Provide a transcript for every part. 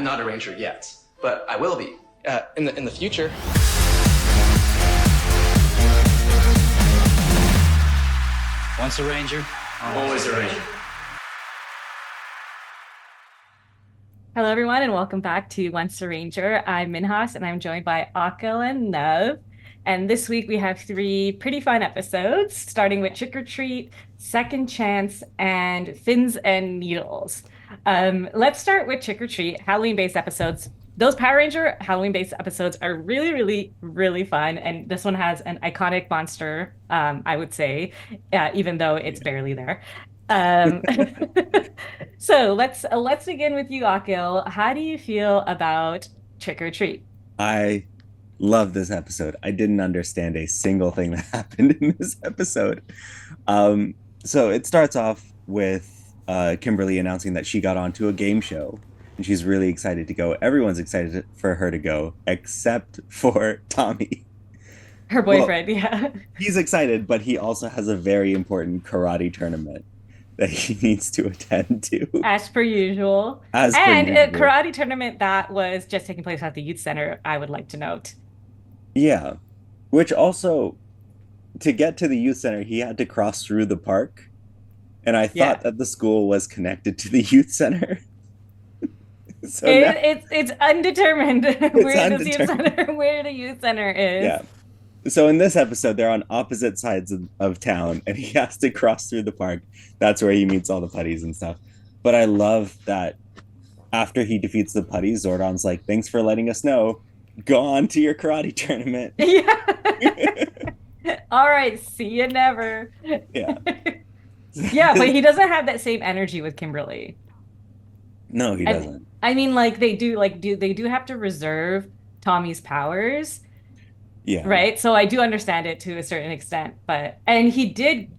I'm not a ranger yet, but I will be in the future. Once a ranger, Always a ranger. Hello, everyone, and welcome back to Once a Ranger. I'm Minhas, and I'm joined by Akil and Nev. And this week we have 3 pretty fun episodes, starting with Trick or Treat, Second Chance, and Fins and Needles. Let's start with Trick or Treat, Halloween-based episodes. Those Power Ranger Halloween-based episodes are really, really, really fun. And this one has an iconic monster, I would say, even though it's barely there. So let's begin with you, Akil. How do you feel about Trick or Treat? I love this episode. I didn't understand a single thing that happened in this episode. So it starts off with Kimberly announcing that she got onto a game show and she's really excited to go. Everyone's excited for her to go, except for Tommy. Her boyfriend, yeah. He's excited, but he also has a very important karate tournament that he needs to attend to. As per usual. A karate tournament that was just taking place at the youth center, I would like to note. Yeah. Which also, to get to the youth center, he had to cross through the park. And I thought that the school was connected to the youth center. So it's undetermined where the youth center is. Yeah. So in this episode, they're on opposite sides of town, and he has to cross through the park. That's where he meets all the putties and stuff. But I love that after he defeats the putties, Zordon's like, thanks for letting us know. Go on to your karate tournament. Yeah. All right. See you never. Yeah. Yeah, but he doesn't have that same energy with Kimberly. No, he doesn't. I mean, they do have to reserve Tommy's powers. Yeah. Right. So I do understand it to a certain extent, and he did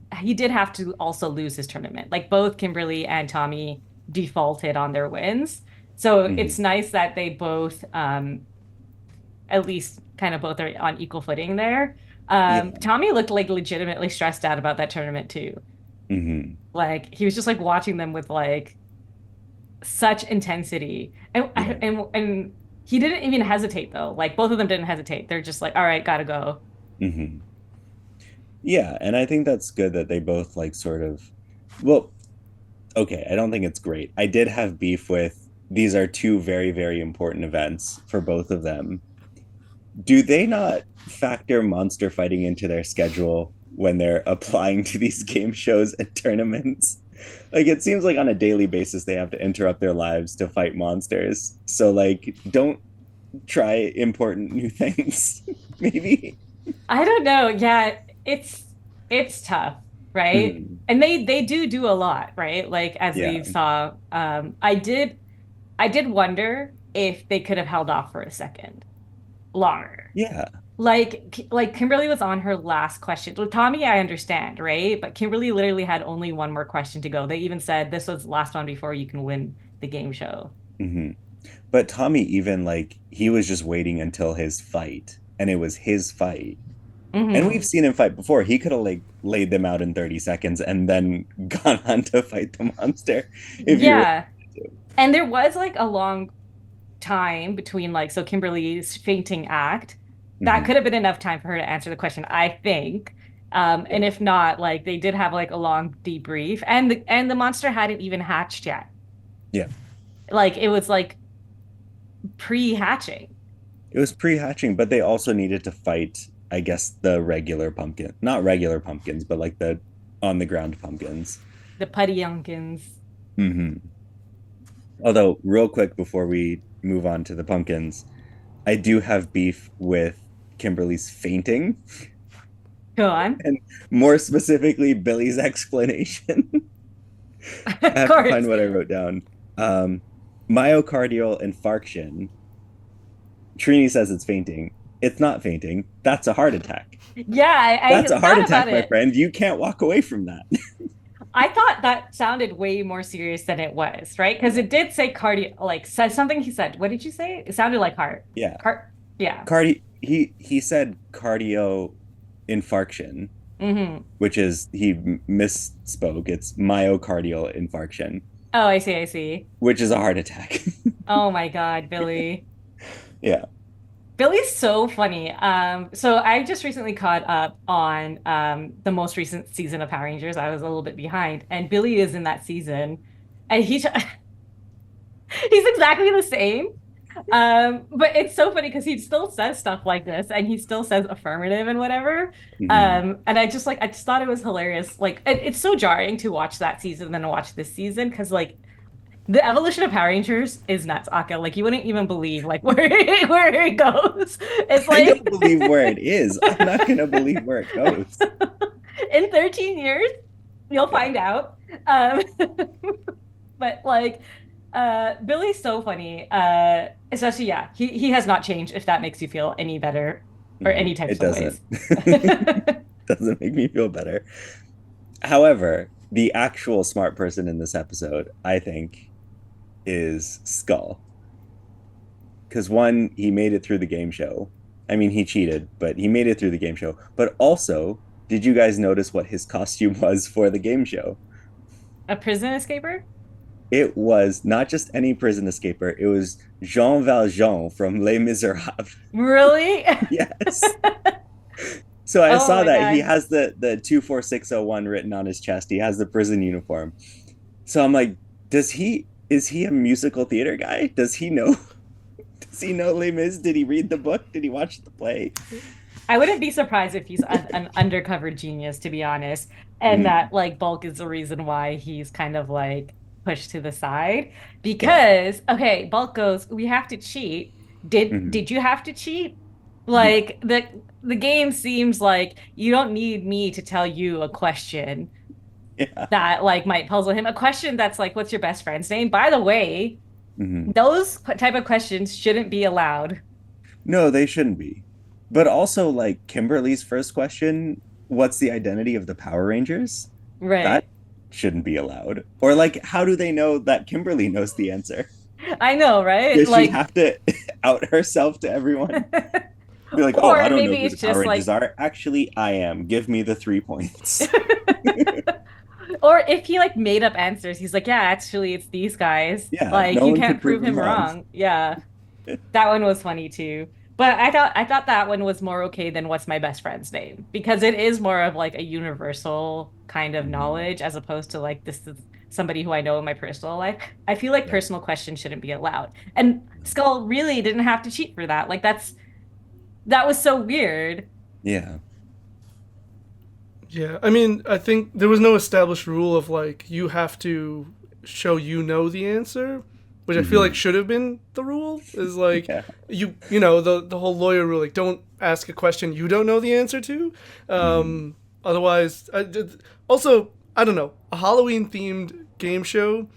have to also lose his tournament. Like both Kimberly and Tommy defaulted on their wins. So it's nice that they both at least kind of both are on equal footing there. Tommy looked like legitimately stressed out about that tournament too. Mm-hmm. Like he was just like watching them with like such intensity. And he didn't even hesitate, though. Like, both of them didn't hesitate. They're just like, all right, gotta go. Mm-hmm. Yeah, and I think that's good that they both, like, sort of... Well, okay, I don't think it's great. I did have beef with... These are 2 very, very important events for both of them. Do they not factor monster fighting into their schedule when they're applying to these game shows and tournaments? Like, it seems like on a daily basis they have to interrupt their lives to fight monsters. So, like, don't try important new things, maybe. I don't know. Yeah, it's tough, right? And they do a lot, right? Like, as we saw, I did wonder if they could have held off for a second longer. Yeah. Like Kimberly was on her last question. With Tommy, I understand, right? But Kimberly literally had only one more question to go. They even said this was the last one before you can win the game show. Mm-hmm. But Tommy even, like, he was just waiting until his fight, and it was his fight. Mm-hmm. And we've seen him fight before. He could have, like, laid them out in 30 seconds and then gone on to fight the monster. And there was, like, a long time between, like, so Kimberly's fainting act. That could have been enough time for her to answer the question, I think. And if not, like, they did have like a long debrief, and the monster hadn't even hatched yet. Yeah. Like it was like pre-hatching. It was pre-hatching, but they also needed to fight, I guess, the regular pumpkin. Not regular pumpkins, but like the on the ground pumpkins. The putty youngkins. Mm-hmm. Although, real quick before we move on to the pumpkins, I do have beef with Kimberly's fainting. Go on. And more specifically, Billy's explanation. I have to find what I wrote down. Myocardial infarction. Trini says it's fainting. It's not fainting. That's a heart attack. Yeah, that's a heart attack, my friend. You can't walk away from that. I thought that sounded way more serious than it was, right? Because it did say cardio, like said something he said. What did you say? It sounded like heart. Yeah. Yeah. He said cardio infarction, which is, he misspoke. It's myocardial infarction. Oh, I see, I see. which is a heart attack. Oh my God, Billy. Yeah. Billy's so funny. So I just recently caught up on the most recent season of Power Rangers. I was a little bit behind, and Billy is in that season, and he's exactly the same. But it's so funny because he still says stuff like this, and he still says affirmative and whatever. Mhm. And I just thought it was hilarious. Like, it's so jarring to watch that season than to watch this season because like the evolution of Power Rangers is nuts, Akka. Like you wouldn't even believe like where it goes. It's I don't like believe where it is. I'm not gonna believe where it goes. in 13 years, you'll Yeah. find out. But like Billy's so funny. Especially yeah, he has not changed if that makes you feel any better or any It types of doesn't. ways. Doesn't make me feel better. However, the actual smart person in this episode, I think, is Skull. Because one, he made it through the game show. I mean, he cheated, but he made it through the game show. But also, did you guys notice what his costume was for the game show? A prison escaper? It was not just any prison escaper, it was Jean Valjean from Les Miserables. Really? Yes. So I Oh saw my that he God. has the 24601 written on his chest. He has the prison uniform. So I'm like, is he a musical theater guy? Does he know Les Mis? Did he read the book? Did he watch the play? I wouldn't be surprised if he's an undercover genius, to be honest, and Mm, that like Bulk is the reason why he's kind of like pushed to the side. yeah. Because okay, Bulk goes, "We have to cheat." Mhm. Did you have to cheat? Like the game seems like you don't need me to tell you a question Yeah. that like might puzzle him. A question that's like, "What's your best friend's name?" By the way, Mhm. those type of questions shouldn't be allowed. No, they shouldn't be. But also, like Kimberly's first question, what's the identity of the Power Rangers? That Right. shouldn't be allowed. Or like, how do they know that Kimberly knows the answer? I know, right? Does she Like have to out herself to everyone? Be like, oh, I or don't know maybe who the it's Power just Rangers like are. Actually, I am. Give me the 3 points. or if he like made up answers, he's like, yeah, actually it's these guys. Yeah, Like no you one can't could prove prove him him wrong. wrong. Yeah. That one was funny too. But I thought that one was more okay than what's my best friend's name because it is more of like a universal kind of Mhm. knowledge as opposed to like this is somebody who I know in my personal life. I feel like Yeah. personal questions shouldn't be allowed. And Skull really didn't have to cheat for that. Like that was so weird. Yeah. Yeah, I mean, I think there was no established rule of like you have to show you know the answer, which I feel like Hmm. should have been the rule. Is like Yeah. you know the whole lawyer rule, like don't ask a question you don't know the answer to. Hmm. Otherwise, also I don't know, a Halloween themed game show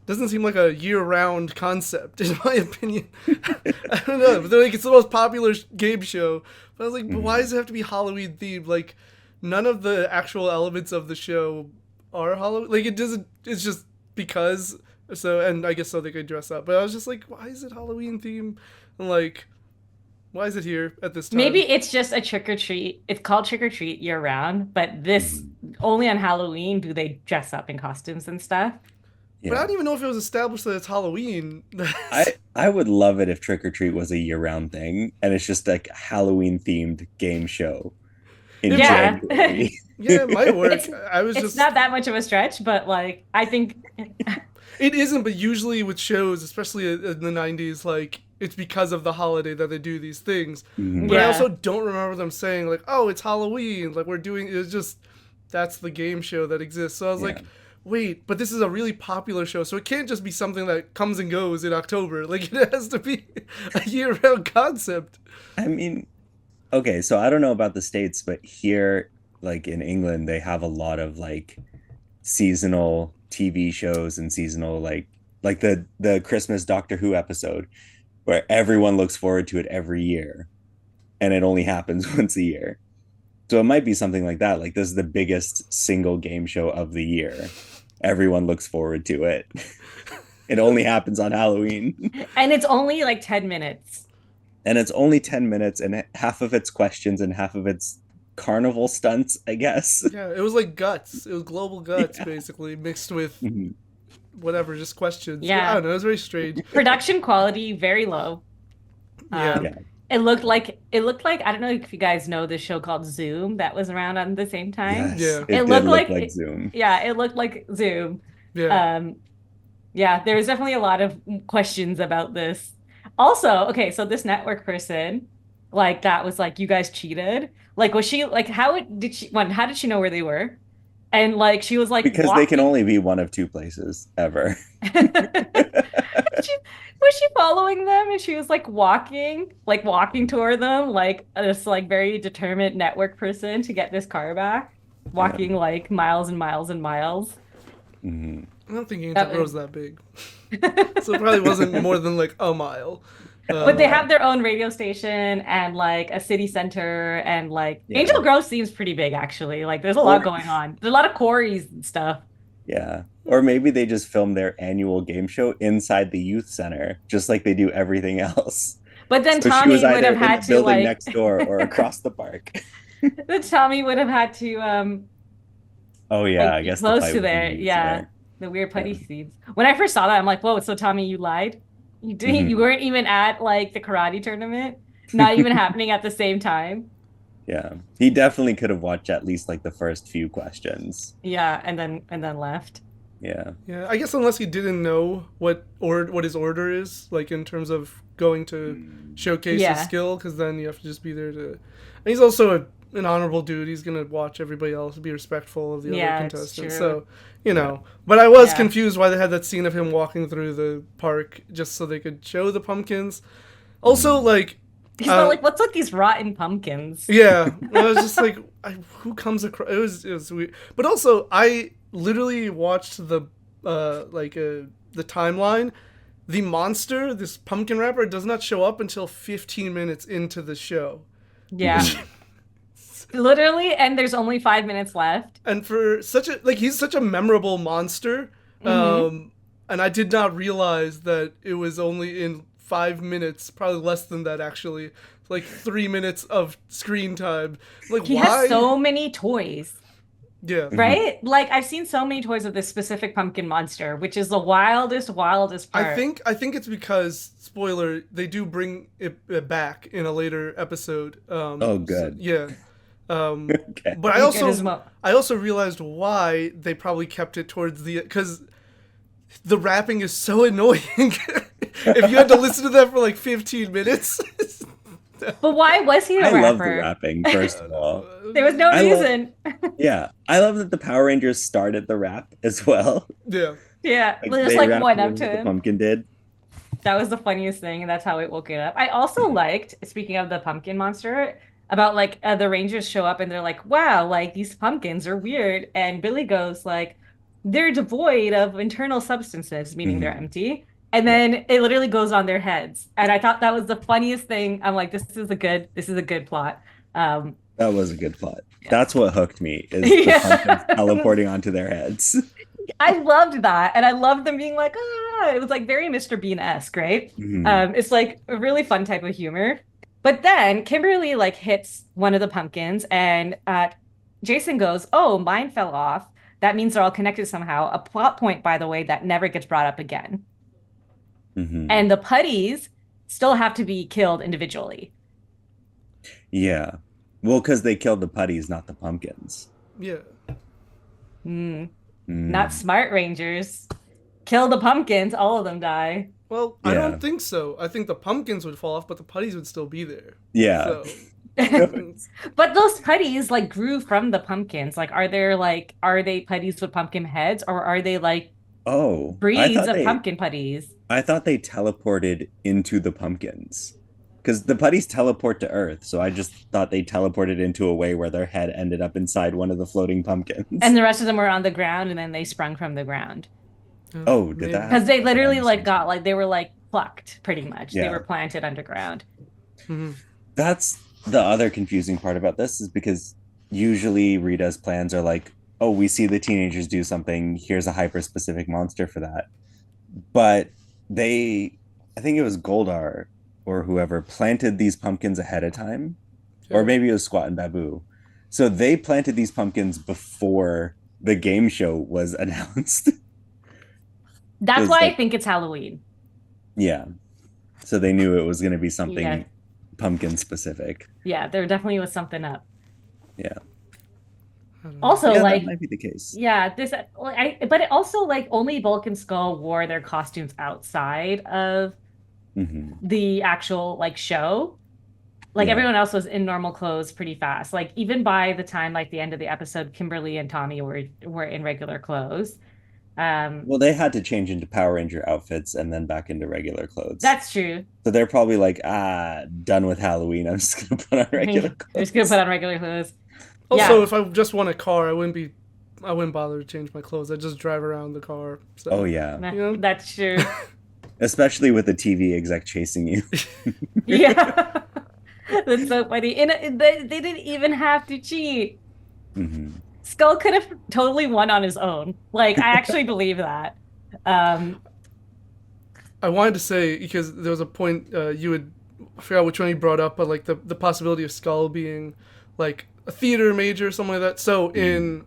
doesn't seem like a year round concept in my opinion. I don't know, but they're like it's the most popular game show. But I was like, but why Hmm. does it have to be Halloween themed? Like none of the actual elements of the show are Halloween. Like it doesn't. It's just because. So and I guess so they could dress up. But I was just like, why is it Halloween theme? And like, why is it here at this Maybe time? it's just a trick or treat. It's called trick or treat year round, but this Hmm. only on Halloween do they dress up in costumes and stuff. But I Yeah. don't even know if it was established that it's Halloween. I would love it if Trick or Treat was a year-round thing and it's just like Halloween themed game show in It might, Yeah. January. yeah, it might work. It's I was it's just not that much of a stretch, but like I think it isn't, but usually with shows, especially in the '90s, like it's because of the holiday that they do these things. But I Mhm. yeah. also don't remember them saying like, "Oh, it's Halloween." Like we're doing. It's just that's the game show that exists. So I was Yeah. like, "Wait, but this is a really popular show, so it can't just be something that comes and goes in October. Like it has to be a year-round concept." I mean, okay, so I don't know about the States, but here, like in England, they have a lot of like seasonal TV shows and seasonal like the Christmas Doctor Who episode where everyone looks forward to it every year and it only happens once a year. So it might be something like that. Like this is the biggest single game show of the year. Everyone looks forward to it. It only happens on Halloween. And it's only like 10 minutes. And it's only 10 minutes and half of it's questions and half of it's carnival stunts, I guess. Yeah, it was like Guts. It was Global Guts Yeah. basically mixed with Mhm. whatever, just questions. Yeah. I don't know. It was very strange. Production quality very low. Yeah. Yeah. It looked like I don't know if you guys know this show called Zoom that was around at the same time. Yes. Yeah. It did looked look like like Zoom. Yeah, it looked like Zoom. Yeah. Yeah, there was definitely a lot of questions about this. Also, okay, so this network person, like that was like, you guys cheated. Like, was she like, how did she know where they were? And like, she was like, Because they can only be one of two places ever. Was she following them? And she was like walking toward them, like this like very determined network person to get this car back, walking like miles and miles and miles. Mm-hmm. I don't think Angel Grove's that big. So it probably wasn't more than like a mile. But they have their own radio station and like a city center and like Angel Grove seems pretty big actually. Like there's a lot going on. There's a lot of quarries and stuff. Yeah. Or maybe they just filmed their annual game show inside the youth center, just like they do everything else. But then So Tommy she was would either have in had the to building like next door or across the park. then Tommy would have had to Oh yeah, like, I guess close the to there. Yeah. The weird putty seeds. When I first saw that, I'm like, whoa, so Tommy, you lied? You weren't even at like the karate tournament? Not even happening at the same time. Yeah. He definitely could have watched at least like the first few questions. Yeah, and then left. Yeah. Yeah, I guess unless he didn't know what his order is, like in terms of going to showcase his skill, because then you have to just be there to. And he's also an honorable dude. He's gonna watch everybody else, be respectful of the other contestants. So, you know. But I was confused why they had that scene of him walking through the park just so they could show the pumpkins. Also, like. He's like, what's with these rotten pumpkins? Yeah, I was just like, who comes across? It was weird. But also, I literally watched the timeline. The monster, this pumpkin wrapper, does not show up until 15 minutes into the show. Yeah. Literally, and there's only 5 minutes left. And for he's such a memorable monster. And I did not realize that it was only in 5 minutes, probably less than that actually. Like 3 minutes of screen time. Like he has so many toys. Yeah. Right? Like I've seen so many toys of this specific pumpkin monster, which is the wildest part. I think it's because, spoiler, they do bring it back in a later episode. Oh, good. So, yeah. Okay. But I also realized why they probably kept it towards the, because the rapping is so annoying. If you had to listen to that for like 15 minutes. But why was he a rapper? I love the rapping, first of all. There was no reason. I love that the Power Rangers started the rap as well. Yeah. Yeah, Like, just like went up to the him. pumpkin did. That was the funniest thing, and that's how it woke it up. I also liked, speaking of the pumpkin monster, about like the Rangers show up and they're like, wow, like these pumpkins are weird. And Billy goes like, they're devoid of internal substances, meaning they're empty. And then it literally goes on their heads. And I thought that was the funniest thing. I'm like, this is a good plot. That was a good plot. Yeah. That's what hooked me, is the pumpkins teleporting onto their heads. I loved that. And I loved them being like, it was like very Mr. Bean-esque, right? It's like a really fun type of humor. But then Kimberly like hits one of the pumpkins and Jason goes, oh, mine fell off. That means they're all connected somehow. A plot point, by the way, that never gets brought up again. And the putties still have to be killed individually. Yeah. Well, because they killed the putties, not the pumpkins. Yeah. Not smart Rangers. Kill the pumpkins, all of them die. Well, I don't think so. I think the pumpkins would fall off, but the putties would still be there. Yeah. So. But those putties like grew from the pumpkins. Like, are they putties with pumpkin heads, or are they like breeds of pumpkin putties? I thought they teleported into the pumpkins, because the putties teleport to Earth. So I just thought they teleported into a way where their head ended up inside one of the floating pumpkins. And the rest of them were on the ground, and then they sprung from the ground. Oh, did that? Because they literally they were plucked pretty much. Yeah. They were planted underground. That's the other confusing part about this, is because usually Rita's plans are like, oh, we see the teenagers do something, here's a hyper-specific monster for that. But I think it was Goldar or whoever planted these pumpkins ahead of time, or maybe it was Squat and Babu. So they planted these pumpkins before the game show was announced. That's 'Cause, why I like, think it's Halloween. yeah. So they knew it was going to be something Yeah. pumpkin specific. Yeah, there definitely was something up. Yeah. I don't know. Also, Yeah, like, that might be the case. yeah, but it also like only Bulk and Skull wore their costumes outside of Hmm. the actual like show. Like Yeah. everyone else was in normal clothes pretty fast. Like even by the time like the end of the episode, Kimberly and Tommy were in regular clothes. Well, they had to change into Power Ranger outfits and then back into regular clothes. That's true. So they're probably like, done with Halloween. I'm just gonna put on regular They're just gonna clothes. put on regular clothes. Also, Yeah. if I just want a car, I wouldn't bother to change my clothes. I'd just drive around the car. So. Oh yeah, Yeah. That's true. especially with the TV exec chasing you. Yeah. That's so funny. And they didn't even have to cheat. Hmm. Skull could have totally won on his own. Like, I actually believe that. I wanted to say, because there was a point I forgot which one you brought up, but like the possibility of Skull being like a theater major or something like that. So in,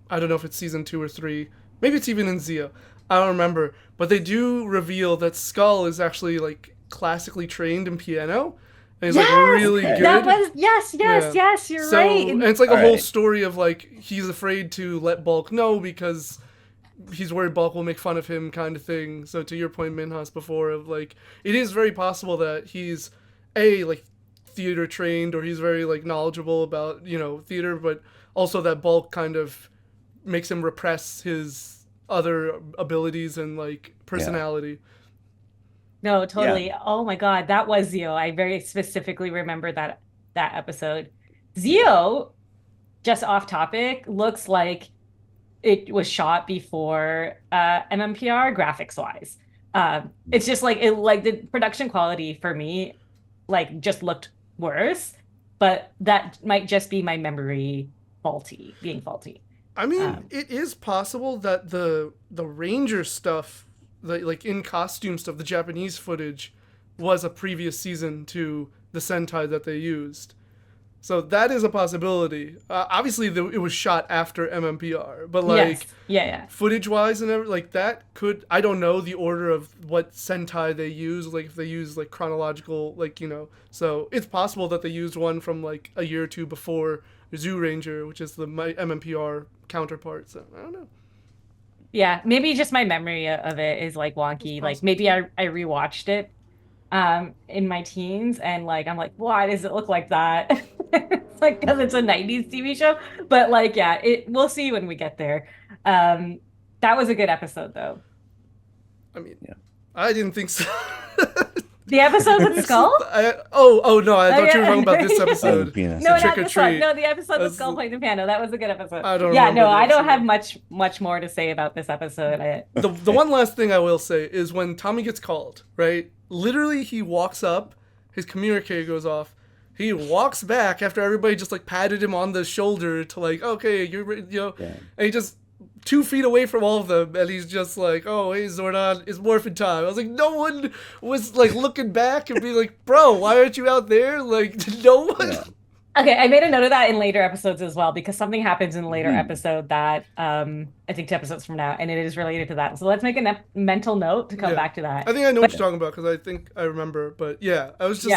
I don't know if it's season 2 or 3, maybe it's even in Zio, I don't remember, but they do reveal that Skull is actually like classically trained in piano, and he's like really Yes! good. That was yes, Yeah. you're So, right. and it's like a All whole right. story of like he's afraid to let Bulk know because he's worried Bulk will make fun of him, kind of thing. So to your point, Minhas, before, of like it is very possible that he's like theater trained, or he's very like knowledgeable about theater, but also that Bulk kind of makes him repress his other abilities and like personality. No, totally. Oh my God, that was Zio. I very specifically remember that episode. Zio, just off topic, looks like it was shot before MMPR graphics wise. It's just like the production quality for me like just looked worse, but that might just be my memory being faulty. I mean, it is possible that the Ranger stuff, like in costume stuff, the Japanese footage, was a previous season to the Sentai that they used. So that is a possibility. Obviously, it was shot after MMPR, but like yeah. footage-wise and everything, like that could, I don't know the order of what Sentai they use, like if they use like chronological, like so it's possible that they used one from like a year or two before Zoo Ranger, which is the MMPR counterpart. So I don't know. Yeah, maybe just my memory of it is like wonky. Like maybe I rewatched it in my teens and like I'm like, why does it look like that? It's like because it's a 90s TV show. But like yeah, we'll see when we get there. That was a good episode though. I mean, I didn't think so. The episode with Skull? Oh no, I thought you were talking about this episode. No, not Trick or this one. Treat. No, the episode with Skull playing the piano. That was a good episode. I don't Yeah, remember no, the I don't episode. have much more to say about this episode. The one last thing I will say is when Tommy gets called, right? Literally, he walks up, his communicator goes off. He walks back after everybody just like patted him on the shoulder to like, okay, you're and he just 2 feet away from all of them, and he's just like, oh, hey, Zordon, it's morphin time. I was like, no one was like looking back and being like, bro, why aren't you out there? Like, no one. Yeah. Okay, I made a note of that in later episodes as well because something happens in a later episode that I think 2 episodes from now, and it is related to that. So let's make a mental note to come back to that. I think I know what you're talking about because I think I remember. But yeah, I was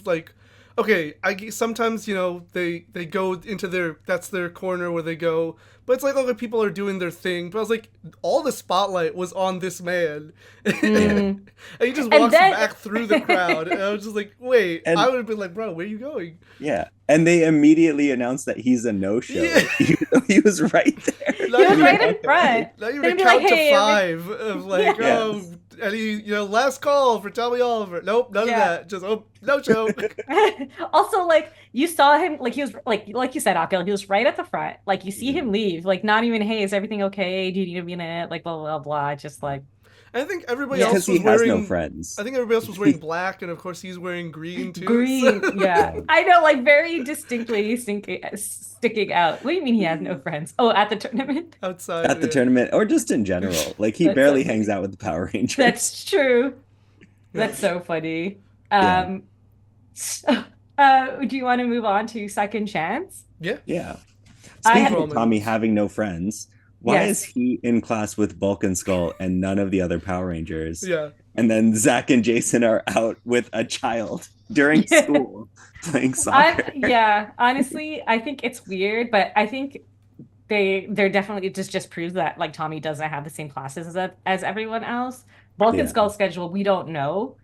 like, okay, sometimes they go into that's their corner where they go, but it's like other people are doing their thing. But I was like, all the spotlight was on this man, and he just walks back through the crowd. And I was just like, wait, I would have been like, bro, where are you going? Yeah, and they immediately announced that he's a no-show. Yeah. He was right there. He was right in front. Not even They'd a be count like, hey, to 5 of like, Yes. and he, last call for Tommy Oliver. Nope, none of that. Just no show. Also, like you saw him, like he was like you said, Akil, he was right at the front. Like you see him leave, like not even, hey, is everything okay? Do you need a minute? Like blah blah blah. Just like. I think everybody else Because was he has wearing. no friends. I think everybody else was wearing black, and of course he's wearing green too. Green, so- yeah. I know, like very distinctly sticking out. What do you mean he has no friends? Oh, at the tournament? Outside At the tournament, or just in general. Like, he That's barely so hangs out with the Power Rangers. That's true. That's so funny. Yeah. Do you want to move on to Second Chance? Yeah. Yeah. I Speaking have- of Tommy having no friends, Why Yes. is he in class with Bulk and Skull and none of the other Power Rangers? Yeah. And then Zach and Jason are out with a child during school playing soccer. Yeah, honestly, I think it's weird, but I think they're definitely just proves that like Tommy doesn't have the same classes as everyone else. Bulk and Yeah. Skull schedule, we don't know.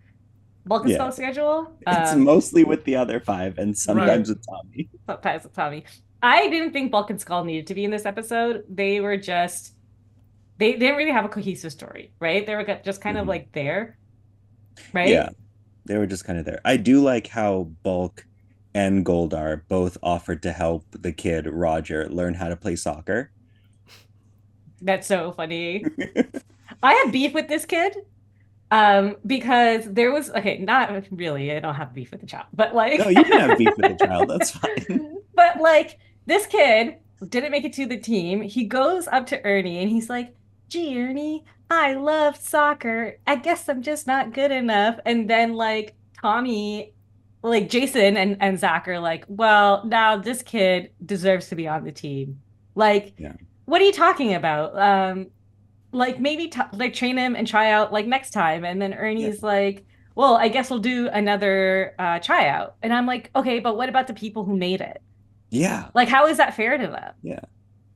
Bulk and Yeah. Skull schedule. It's mostly with the other 5 and sometimes with Tommy. Sometimes with Tommy. I didn't think Bulk and Skull needed to be in this episode. They were just they didn't really have a cohesive story, right? They were just kind of like there, right? Yeah, they were just kind of there. I do like how Bulk and Goldar both offered to help the kid Roger learn how to play soccer. That's so funny. I have beef with this kid. Because there was not really, I don't have beef with the child, but like No, you can have beef with the child, that's fine. But like this kid didn't make it to the team. He goes up to Ernie and he's like, "Gee, Ernie, I love soccer. I guess I'm just not good enough." And then like Tommy, like Jason and Zach are like, "Well, now this kid deserves to be on the team." Like, Yeah. what are you talking about? Like maybe like train him and try out like next time. And then Ernie's like, "Well, I guess we'll do another tryout." And I'm like, "Okay, but what about the people who made it? Yeah. Like, how is that fair to them? Yeah.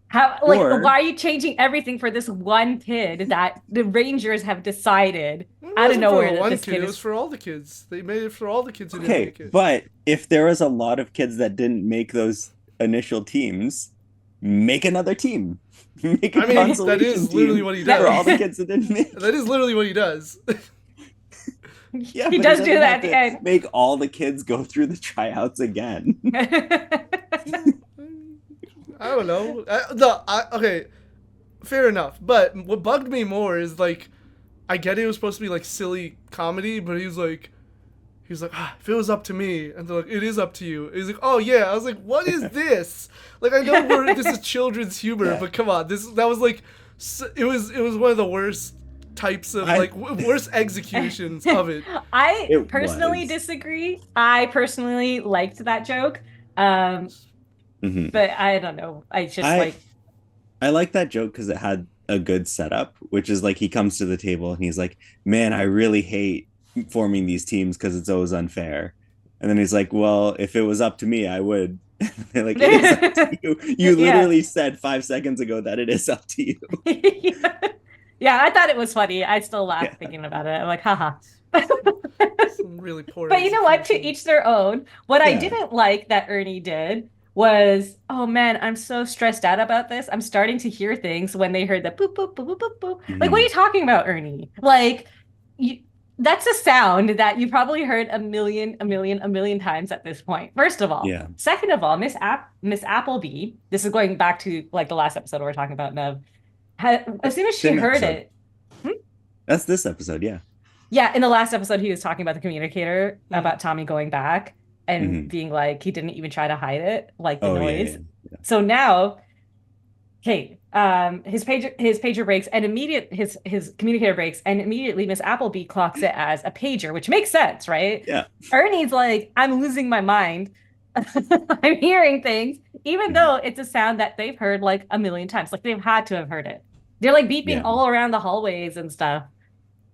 How like Or- why are you changing everything for this one kid that the Rangers have decided It out of wasn't nowhere for that one this kid. kid It was is for all the kids. They made it for all the kids who didn't Okay, make it. but if there was a lot of kids that didn't make those initial teams, make another team. Make a I mean, consolation that is literally team what he does. for all the kids that didn't make. That is literally what he does. Yeah, he but does doesn't do that have at the to end. Make all the kids go through the tryouts again. I don't know. Okay, fair enough. But what bugged me more is like, I get it was supposed to be like silly comedy, but he was like, if it was up to me, and they're like, it is up to you. He's like, oh yeah. I was like, what is this? Like, I know this is children's humor, Yeah. but come on, that was like, it was one of the worst types of worst executions of it. I It personally was. disagree. I personally liked that joke. Mhm. But I don't know. I just I like that joke because it had a good setup, which is like he comes to the table and he's like, "Man, I really hate forming these teams because it's always unfair." And then he's like, "Well, if it was up to me, I would." They're like, "It is up to you. You Yeah. literally said 5 seconds ago that it is up to you." Yeah, I thought it was funny. I still laugh thinking about it. I'm like, haha. Some really poor. But you know what? To execution. each their own. What I Yeah. didn't like that Ernie did was, oh man, I'm so stressed out about this. I'm starting to hear things when they heard the boop, boop, boop, boop, boop, boop. Like, what are you talking about, Ernie? Like, that's a sound that you probably heard a million times at this point. First of all. Yeah. Second of all, Miss Appleby, this is going back to like the last episode we were talking about, Nev. As soon as she Same heard episode. it, That's this episode, yeah. yeah, in the last episode, he was talking about the communicator, about Tommy going back and being like, he didn't even try to hide it, like the noise. Yeah. So now, okay, his pager breaks and his communicator breaks and immediately Miss Appleby clocks it as a pager, which makes sense, right? Yeah. Ernie's like, I'm losing my mind. I'm hearing things, even though it's a sound that they've heard like a million times. Like they've had to have heard it. They're like beeping all around the hallways and stuff.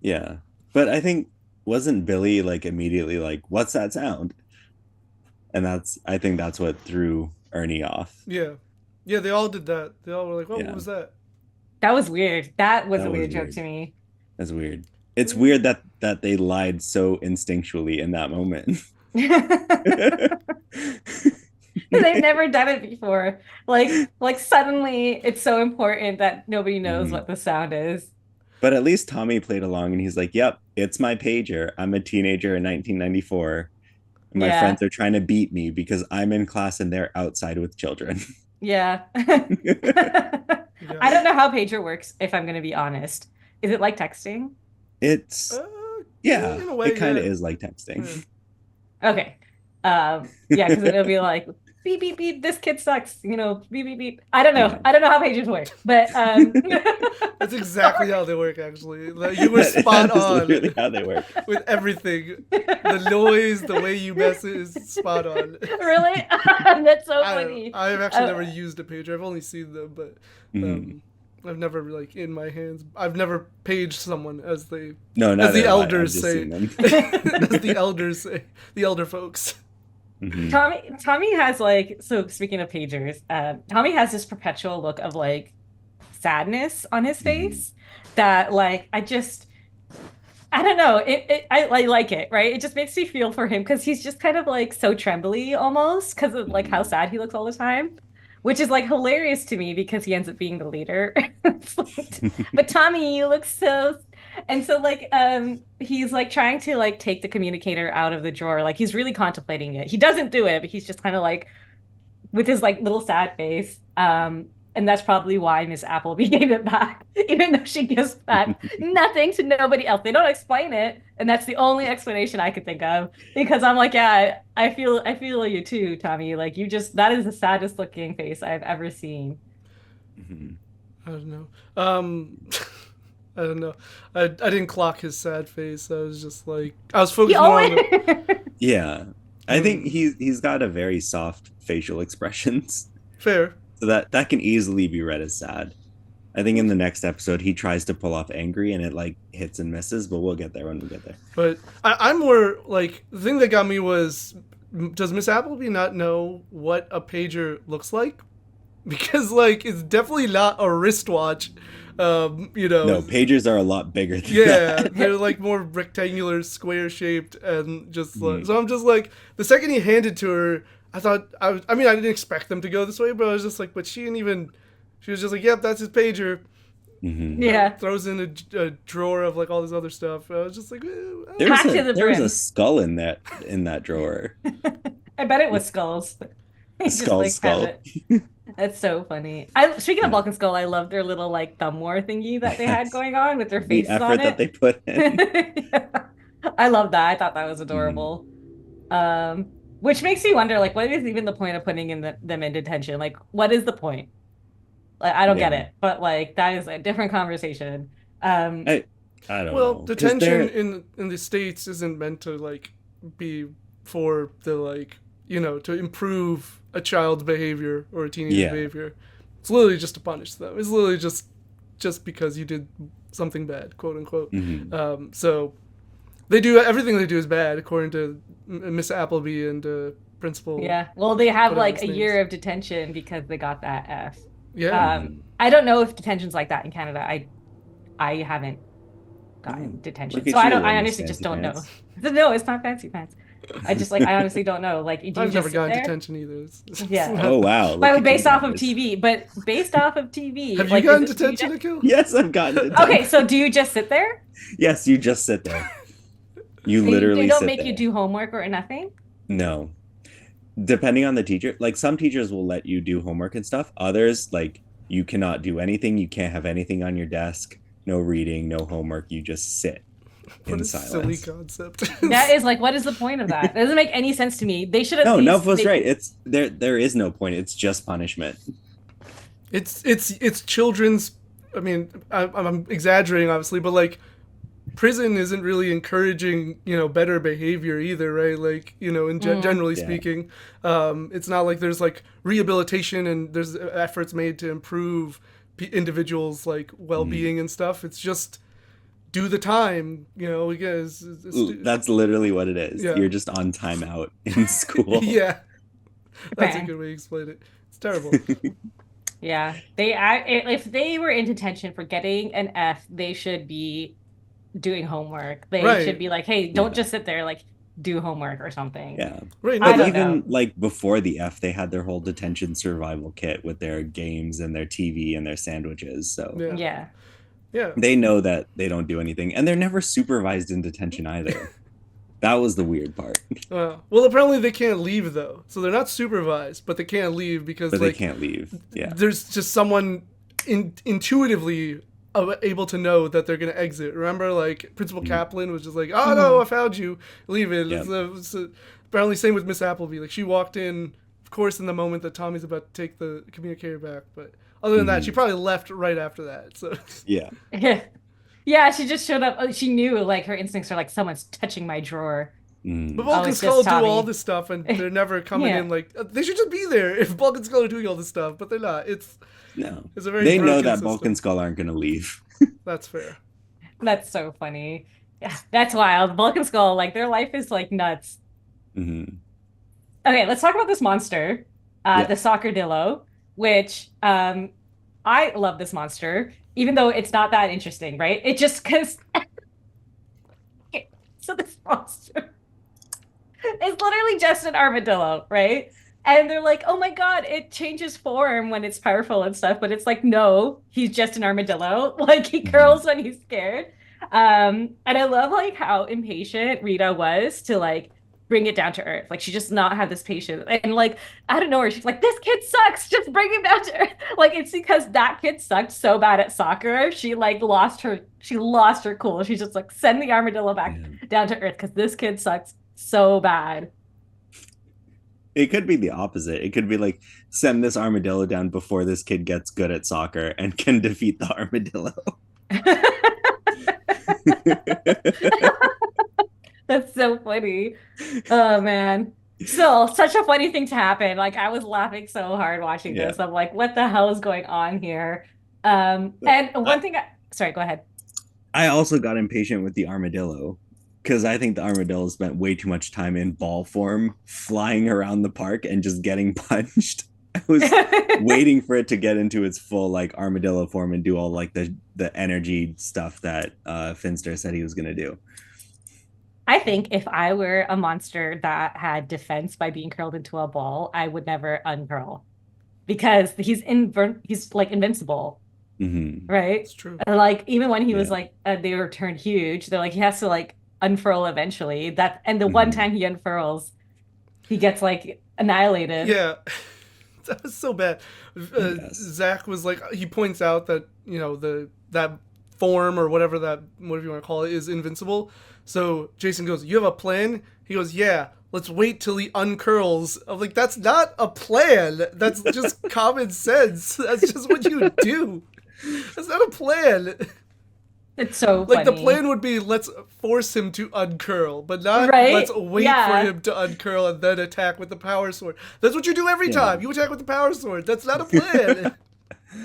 Yeah. But I think, wasn't Billy like immediately like, what's that sound? And I think that's what threw Ernie off. Yeah. Yeah, they all did that. They all were like, what was that? That was weird. That was That a was weird joke weird. to me. That's weird. It's weird that they lied so instinctually in that moment. They've never done it before. Like suddenly it's so important that nobody knows what the sound is. But at least Tommy played along and he's like, yep, it's my pager. I'm a teenager in 1994. And my friends are trying to beat me because I'm in class and they're outside with children. Yeah. I don't know how pager works, if I'm going to be honest. Is it like texting? It's, in a way, it kind of is like texting. Okay. Yeah, because it'll be like, beep, beep, beep, this kid sucks, beep, beep, beep. I don't know. Yeah. I don't know how pages work, but That's exactly how they work, actually. Like, you were spot That is on literally how they work. with everything. The noise, the way you mess it is spot on. Really? That's so funny. I've actually never used a pager. I've only seen them, but I've never like in my hands. I've never paged someone as they No, not as the at all. elders I've just say. seen them. As the elders say, the elder folks. Mhm. Tommy has like, so speaking of pagers, Tommy has this perpetual look of like sadness on his face that like I don't know, I like it, right? It just makes me feel for him because he's just kind of like so trembly almost because of like how sad he looks all the time, which is like hilarious to me because he ends up being the leader. It's like, but Tommy, you look so, and so like he's like trying to like take the communicator out of the drawer, like he's really contemplating it. He doesn't do it, but he's just kind of like with his like little sad face. And that's probably why Miss Appleby gave it back, even though she gives back nothing to nobody else. They don't explain it, and that's the only explanation I could think of. Because I'm like, yeah, I feel you too, Tommy. Like you just that is the saddest looking face I've ever seen. Mhm. I don't know. I don't know. I didn't clock his sad face. I was just like I was focused more on the Yeah, I think he's got a very soft facial expressions, fair. so that can easily be read as sad. I think in the next episode he tries to pull off angry and it like hits and misses, but we'll get there when we get there. But I'm more like the thing that got me was, does Miss Appleby not know what a pager looks like? Because like it's definitely not a wristwatch. You know. No, pagers are a lot bigger than Yeah, that. they're like more rectangular, square shaped, and just like, so I'm just like the second he handed to her, I thought I mean I didn't expect them to go this way, but I was just like, but she didn't even. She was just like, yep, that's his pager. Mhm. Yeah. Throws in a drawer of like all this other stuff. I was just like, Packed to the There was brim. a skull in that drawer. I bet it was skulls. He just, Skull, like, had skull. it. That's so funny. Speaking of Bulk and Skull, I love their little like thumb war thingy that they had Yes. going on with their The faces effort on that it. they put in. Yeah. I love that. I thought that was adorable. Which makes me wonder, like, what is even the point of putting them in detention? Like, what is the point? Like, I don't get Yeah. it. But like, that is a different conversation. I don't well, know. 'Cause detention they're- in the States isn't meant to like be for the like to improve a child's behavior or a teenager's Yeah. behavior. It's literally just to punish them. It's literally just because you did something bad, quote unquote. Mhm. So they do everything they do is bad according to Miss Appleby and Principal. Yeah. Well, they have Whatever like his a name year is. of detention because they got that F. Yeah. I don't know if detention's like that in Canada. I haven't gotten detention, Look at so I you don't. I and your honestly just fancy don't pants. know. No, it's not fancy pants. I honestly don't know. Like, do you I've just never sit gotten there? detention either. Yeah. Oh wow. look But at based you off of guys. TV, Have like, you gotten is it- do you detention, Akil? Yes, I've gotten detention. Okay, so do you just sit there? Yes, you just sit there. You They literally don't sit make there. you do homework or nothing? No. Depending on the teacher, like some teachers will let you do homework and stuff. Others, like you cannot do anything. You can't have anything on your desk. No reading, no homework. You just sit What in a silly silence. concept. That is like, what is the point of that? It doesn't make any sense to me. They should at No, least Nuff was make- right. It's there is no point. It's just punishment. It's children's. I mean, I'm exaggerating, obviously, but like, prison isn't really encouraging better behavior either, right? Like generally Yeah. speaking, it's not like there's like rehabilitation and there's efforts made to improve individuals like well-being and stuff. It's just do the time, because That's literally what it is. Yeah. You're just on timeout in school. yeah, that's a Okay. good way to explain it. It's terrible. Yeah, if they were in detention for getting an F, they should be doing homework. They Right. should be like, hey, don't Yeah. just sit there, like do homework or something. Yeah. Right? I But don't even know. like before the F, they had their whole detention survival kit with their games and their TV and their sandwiches. So Yeah. Yeah. Yeah. they know that they don't do anything, and they're never supervised in detention either. That was the weird part. Well, apparently they can't leave though, so they're not supervised, but they can't leave because But like they can't leave. Yeah. there's just someone intuitively able to know that they're gonna exit. Remember, like Principal Kaplan was just like, "Oh no, I found you. Leave it." Yep. Apparently, same with Miss Appleby. Like she walked in, of course, in the moment that Tommy's about to take the communicator back. But other than that, she probably left right after that. So Yeah. Yeah, she just showed up. She knew, like, her instincts are like, someone's touching my drawer. But Bulk and it's Skull just do Tommy. all this stuff, and they're never coming Yeah. in like they should just be there if Bulk and Skull are doing all this stuff, but they're not. It's No. a very They know broken that system. Bulk and Skull aren't going to leave. That's fair. That's so funny. Yeah, that's wild. Bulk and Skull, like their life is like nuts. Mm-hmm. Okay, let's talk about this monster, the Soccardillo, which I love this monster, even though it's not that interesting, right? It just because so this monster is literally just an armadillo, right? And they're like, oh my God, it changes form when it's powerful and stuff, but it's like, no, he's just an armadillo. Like he curls when he's scared. And I love like how impatient Rita was to like bring it down to earth. Like she just not have this patience. And like out of nowhere, she's like, this kid sucks. Just bring him down to earth. Like it's because that kid sucked so bad at soccer. She like lost her cool. She's just like, send the armadillo back down to earth because this kid sucks so bad. It could be the opposite. It could be like, send this armadillo down before this kid gets good at soccer and can defeat the armadillo. That's so funny. Oh man. Still, such a funny thing to happen. Like I was laughing so hard watching this. I'm like, what the hell is going on here? And one thing sorry, go ahead. I also got impatient with the armadillo because I think the armadillo spent way too much time in ball form, flying around the park and just getting punched. I was waiting for it to get into its full like armadillo form and do all like the energy stuff that Finster said he was gonna do. I think if I were a monster that had defense by being curled into a ball, I would never uncurl because he's like invincible, right? It's true. And, like even when he was like they were turned huge, they're like he has to like unfurl eventually. And the one time he unfurls, he gets like annihilated. Yeah. That was so bad. Zach was like, he points out that, you know, that form or whatever you want to call it is invincible. So Jason goes, you have a plan? He goes, yeah, let's wait till he uncurls. I'm like, that's not a plan. That's just common sense. That's just what you do. That's not a plan. It's so like funny. the plan would be let's force him to uncurl, but not right? let's wait for him to uncurl and then attack with the power sword. That's what you do every time. You attack with the power sword. That's not a plan.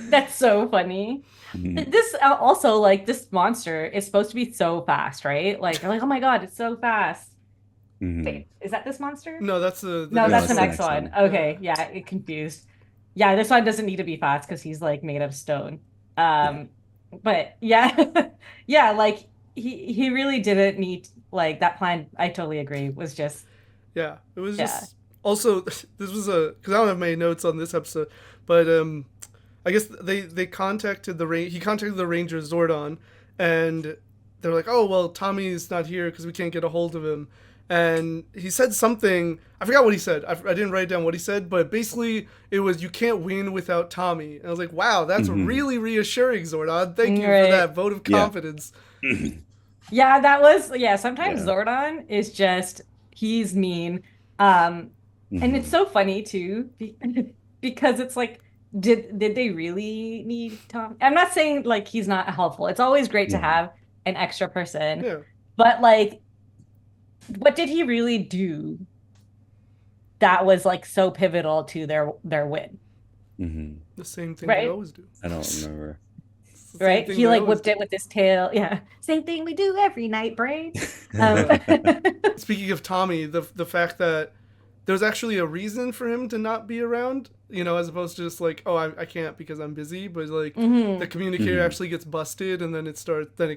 That's so funny. This also like this monster is supposed to be so fast, right? Like I'm like, oh my God, it's so fast. Wait, is that this monster? No, that's the that's the next one. Okay, yeah, it confused. Yeah, this one doesn't need to be fast because he's like made of stone. But yeah, yeah, like he really didn't need like that plan. I totally agree. Was just it was just also this was because I don't have my notes on this episode, but I guess they contacted he contacted the Ranger Zordon, and they're like, oh well, Tommy's not here because we can't get a hold of him. And he said something, I forgot what he said. I didn't write down what he said, but basically it was, you can't win without Tommy. And I was like, wow, that's really reassuring, Zordon. Thank you for that vote of confidence. Yeah, that was, sometimes Zordon is just, he's mean. And it's so funny too, because it's like, did they really need Tom? I'm not saying like he's not helpful. It's always great to have an extra person. But like, what did he really do that was like so pivotal to their win? The same thing they always do. I don't remember. Right? He like whipped it with his tail. Yeah. Same thing we do every night, Brain. Speaking of Tommy, the fact that there's actually a reason for him to not be around, you know, as opposed to just like, oh, I can't because I'm busy. But like the communicator actually gets busted and then it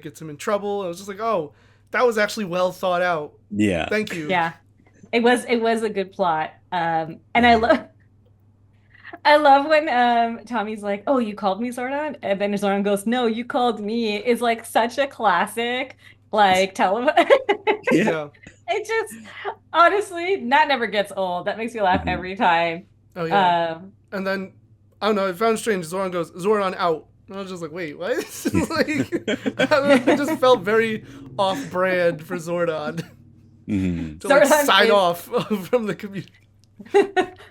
gets him in trouble. I was just like, oh, that was actually well thought out. Yeah. Thank you. Yeah. It was a good plot. And I love when Tommy's like, oh, you called me Zordon? And then Zordon goes, no, you called me. It's like such a classic, like Yeah. It just, honestly, that never gets old. That makes me laugh every time. Oh, yeah. And then, I don't know, I found strange. Zordon goes, Zordon out. And I was just like, wait, what? Like, it just felt very off-brand for Zordon. To like sign off from the community.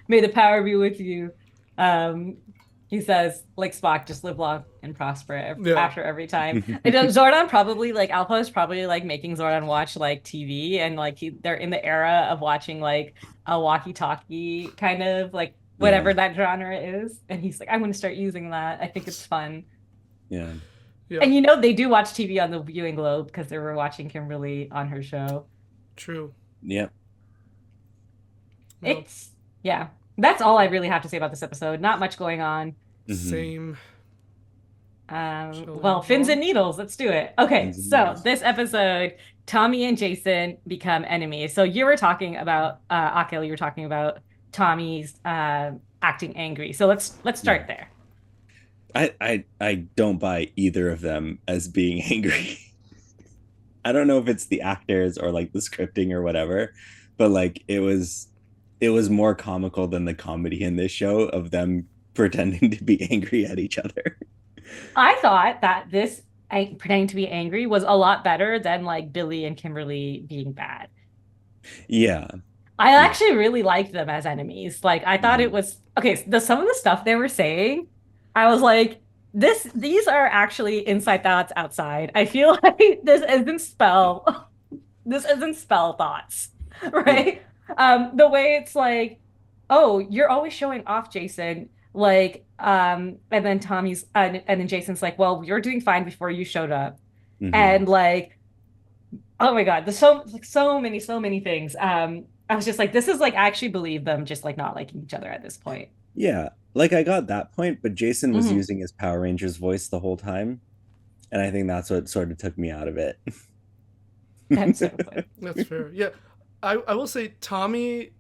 May the power be with you. He says, like Spock, just live long and prosper Yeah. after every time. I know Zordon probably like Alpha is probably like making Zordon watch like TV and like they're in the era of watching like a walkie-talkie kind of like Yeah. whatever that genre is. And he's like, I'm going to start using that. I think it's fun. Yeah. Yeah. And you know, they do watch TV on the viewing globe because they were watching Kimberly on her show. True. Yep. Well, It's, yeah, that's all I really have to say about this episode. Not much going on. same. Shall we Well, move fins on? and needles, let's do it. Okay, Fins and so needles. this episode, Tommy and Jason become enemies. So you were talking about Akil, you were talking about Tommy's acting angry. So let's start there. I don't buy either of them as being angry. I don't know if it's the actors or like the scripting or whatever, but like it was more comical than the comedy in this show of them pretending to be angry at each other. I thought that this pretending to be angry was a lot better than like Billy and Kimberly being bad. Yeah. I Yeah. actually really liked them as enemies. Like I thought it was okay, some of the stuff they were saying, I was like, these are actually inside thoughts outside. I feel like this isn't spell thoughts, right? The way it's like, oh, you're always showing off, Jason. Like, and then and then Jason's like, well, you're doing fine before you showed up. Mhm. And like, oh my God, there's so many things. I was just like, this is like I actually believe them just like not liking each other at this point. Yeah. Like I got that point, but Jason was Mhm. using his Power Rangers voice the whole time. And I think that's what sort of took me out of it. That's so funny. That's fair. Yeah. I will say Tommy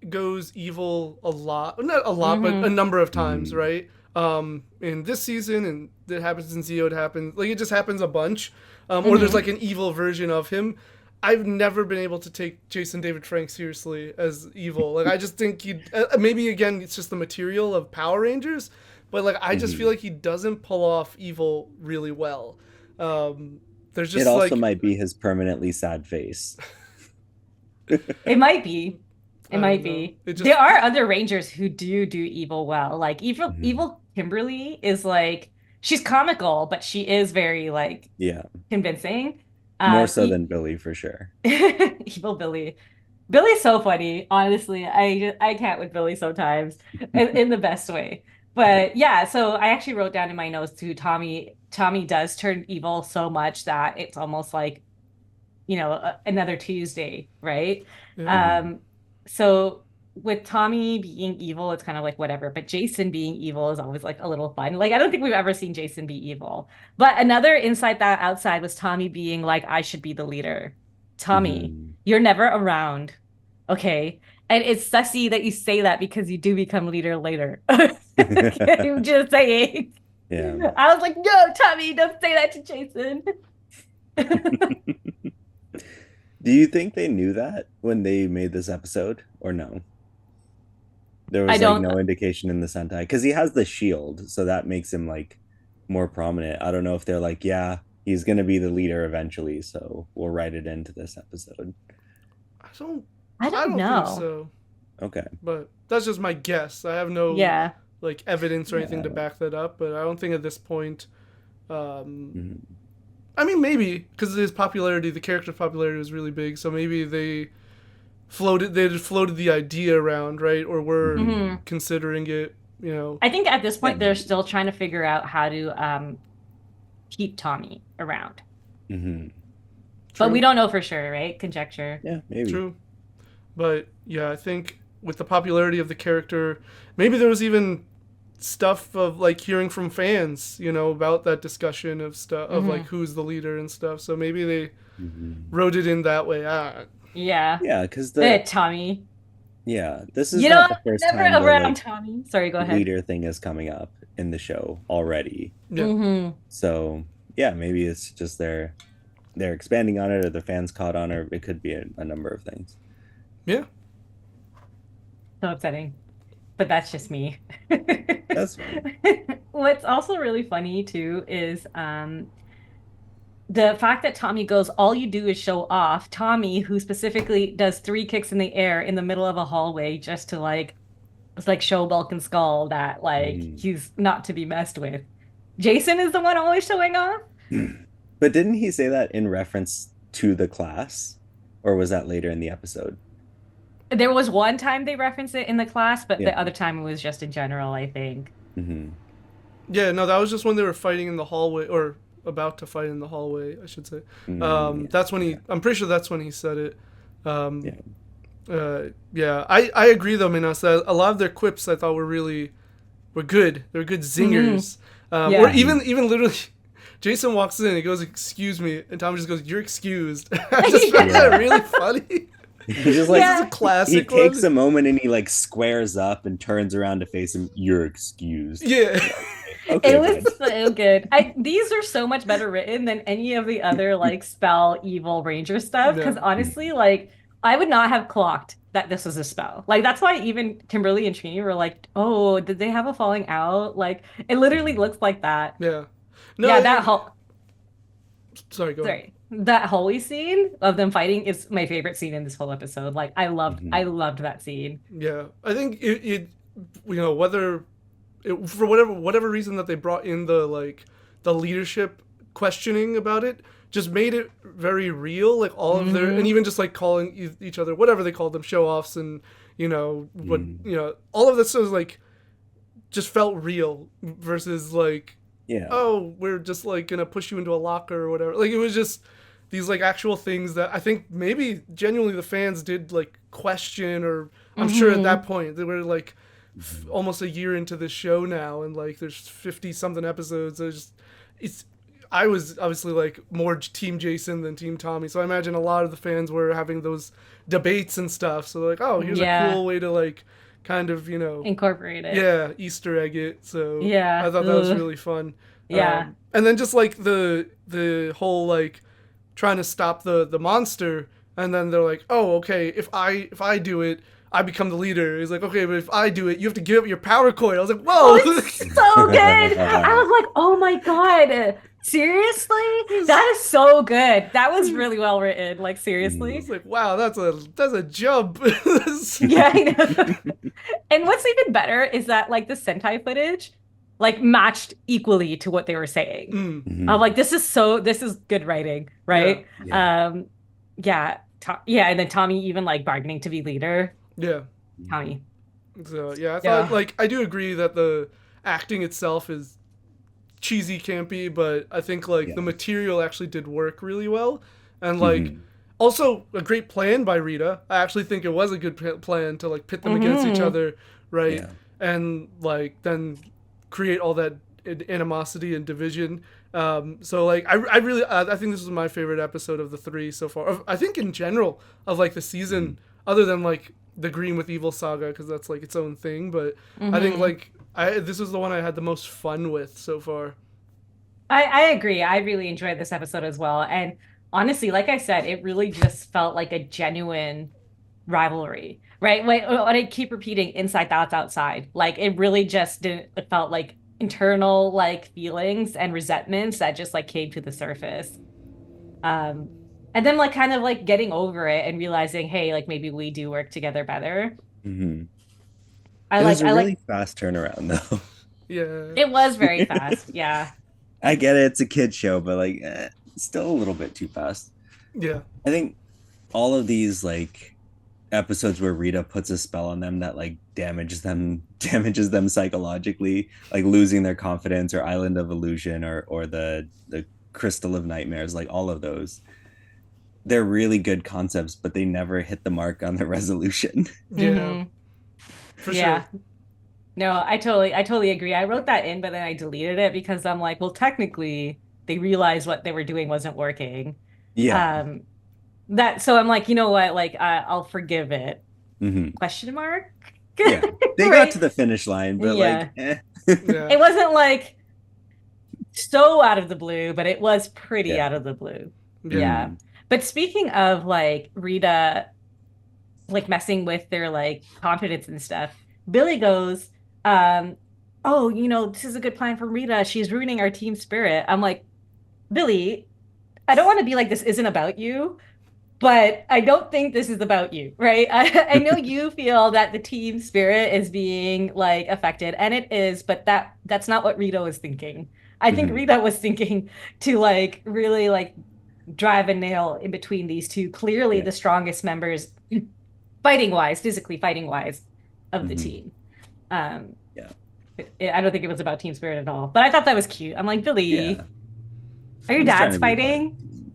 goes evil a lot. Not a lot, but a number of times, Mhm. right? In this season, and it happens in Zeo, it happens like it just happens a bunch. Or there's like an evil version of him. I've never been able to take Jason David Frank seriously as evil. Like I just think he maybe again it's just the material of Power Rangers, but like I just feel like he doesn't pull off evil really well. There's just It also like might be his permanently sad face. It might be. It I might don't know. be. It just There are other Rangers who do evil well. Like Mhm. evil Kimberly is like she's comical, but she is very like Yeah. convincing. More so E- than Billy for sure. Evil Billy. Billy's so funny. Honestly, I can't with Billy sometimes in the best way. But yeah, so I actually wrote down in my notes too, Tommy does turn evil so much that it's almost like, you know, another Tuesday, right? yeah. So with Tommy being evil, it's kind of like whatever, but Jason being evil is always like a little fun. Like I don't think we've ever seen Jason be evil. But another inside that outside was Tommy being like, I should be the leader. Tommy, Mhm. you're never around. Okay. And it's sussy that you say that because you do become leader later. I'm just saying. Yeah. I was like, no, Tommy, don't say that to Jason. Do you think they knew that when they made this episode or no? There I was like don't no indication in the Sentai because he has the shield, so that makes him like more prominent. I don't know if they're like, yeah, he's gonna be the leader eventually, so we'll write it into this episode. I don't I I don't don't know. think so. Okay. But that's just my guess. I have no Yeah. like evidence or anything Yeah. to back that up, but I don't think at this point Mhm. I mean maybe because his popularity, the character's popularity was really big, so maybe they just floated the idea around, right? Or were Mhm. considering it, you know. I think at this point Yeah. they're still trying to figure out how to keep Tommy around. Mhm. But True. we don't know for sure, right? Conjecture. Yeah, maybe. True. But yeah, I think with the popularity of the character, maybe there was even stuff of like hearing from fans, you know, about that discussion of stuff of like who's the leader and stuff. So maybe they Mhm. wrote it in that way. Yeah. Yeah, because the Tommy. this is You not know, the first never time the around like Tommy. Sorry, go ahead. leader thing is coming up in the show already. Yeah. Mm-hmm. So yeah, maybe it's just they're expanding on it, or the fans caught on, or it could be a number of things. Yeah. So upsetting. But that's just me. That's fine. What's also really funny too is the fact that Tommy goes, all you do is show off. Tommy, who specifically does 3 kicks in the air in the middle of a hallway just to like it's like show Bulk and Skull that like Mhm. he's not to be messed with. Jason is the one always showing off. But didn't he say that in reference to the class? Or was that later in the episode? There was one time they referenced it in the class, but Yeah. the other time it was just in general, I think. Hmm. Yeah, no, that was just when they were fighting in the hallway, or about to fight in the hallway, I should say. Yeah. That's when I'm pretty sure that's when he said it. Yeah. Yeah, I agree though, Minas, that a lot of their quips I thought were good. They were good zingers. Yeah. Or even literally, Jason walks in, he goes, "Excuse me," and Tom just goes, "You're excused." I just found that really funny. He just like Yeah. This is a classic he takes one. a moment and he like squares up and turns around to face him. You're excused. Yeah. Okay, It was bud. so good. These are so much better written than any of the other like spell evil ranger stuff. Because Yeah. honestly, like I would not have clocked that this was a spell. Like that's why even Kimberly and Trini were like, "Oh, did they have a falling out?" Like it literally looks like that. Yeah. No, Yeah, that whole sorry, go ahead. sorry, that hallway scene of them fighting is my favorite scene in this whole episode. Like I loved that scene. Yeah, I think it whether for whatever reason that they brought in the leadership questioning about it just made it very real, like all of their, and even just like calling each other whatever they called them, show offs, and all of this was like just felt real versus like, Yeah. oh, we're just like gonna push you into a locker or whatever. Like it was just these like actual things that I think maybe genuinely the fans did like question, or I'm sure at that point they were like almost a year into the show now, and like there's 50 something episodes. I was obviously like more Team Jason than Team Tommy, so I imagine a lot of the fans were having those debates and stuff. So like, oh, here's a cool way to like kind of Incorporate it. yeah, Easter egg it. So Yeah. I thought that was Ugh. really fun. Yeah. And then just like the whole like trying to stop the monster, and then they're like, oh, okay, if I do it, I become the leader. He's like, okay, but if I do it, you have to give up your power coin. I was like, whoa. Oh, it's so good. I was like, oh my God. Seriously? That is so good. That was really well written. Like, I seriously. was like, wow, that's a jump. Yeah, I know. And what's even better is that like the Sentai footage like matched equally to what they were saying. Mm, I'm like, this is good writing, right? Yeah. Yeah, yeah, and then Tommy even like bargaining to be leader. yeah. Tommy. So yeah, I thought Yeah. like I do agree that the acting itself is cheesy, campy, but I think like Yeah. the material actually did work really well, and like Mhm. also a great plan by Rita. I actually think it was a good plan to like pit them against each other, right? Yeah. And like then create all that animosity and division. So like I really I think this was my favorite episode of the three so far. I think in general of like the season, other than like the Green with Evil saga, because that's like its own thing. But I think like this was the one I had the most fun with so far. I agree. I really enjoyed this episode as well. And honestly, like I said, it really just felt like a genuine rivalry, right? What I keep repeating, inside thoughts outside. Like it really just didn't, it felt like internal like feelings and resentments that just like came to the surface. Um, and then like kind of like getting over it and realizing, hey, like maybe we do work together better. Mhm. I It like was a I really like fast turnaround though. Yeah. it was very fast. Yeah. I get it, it's a kid show, but like still a little bit too fast. Yeah. I think all of these like episodes where Rita puts a spell on them that like damages them psychologically, like losing their confidence, or Island of Illusion, or the Crystal of Nightmares, like all of those. They're really good concepts, but they never hit the mark on the resolution. Yeah. Mhm. For Yeah. sure. No, I totally agree. I wrote that in, but then I deleted it because I'm like, well, technically they realized what they were doing wasn't working. Yeah. So I'm like, you know what? Like, I'll forgive it. Hmm. Question mark? Yeah. They Right? got to the finish line, but Yeah. like Yeah. It wasn't like so out of the blue, but it was pretty Yeah. out of the blue. Yeah. Yeah. But speaking of like Rita, like messing with their like confidence and stuff, Billy goes, oh, this is a good plan for Rita. She's ruining our team spirit. I'm like, Billy, I don't want to be like, this isn't about you, but I don't think this is about you, right? I know you feel that the team spirit is being like affected, and it is, but that's not what Rita was thinking. I think Mhm. Rita was thinking to like really like drive a nail in between these two, clearly Yeah. the strongest members, fighting wise, physically fighting wise, of the Mhm. team. Um, Yeah. I don't think it was about team spirit at all, but I thought that was cute. I'm like, Billy, Yeah. are your I'm just trying dads to be fighting?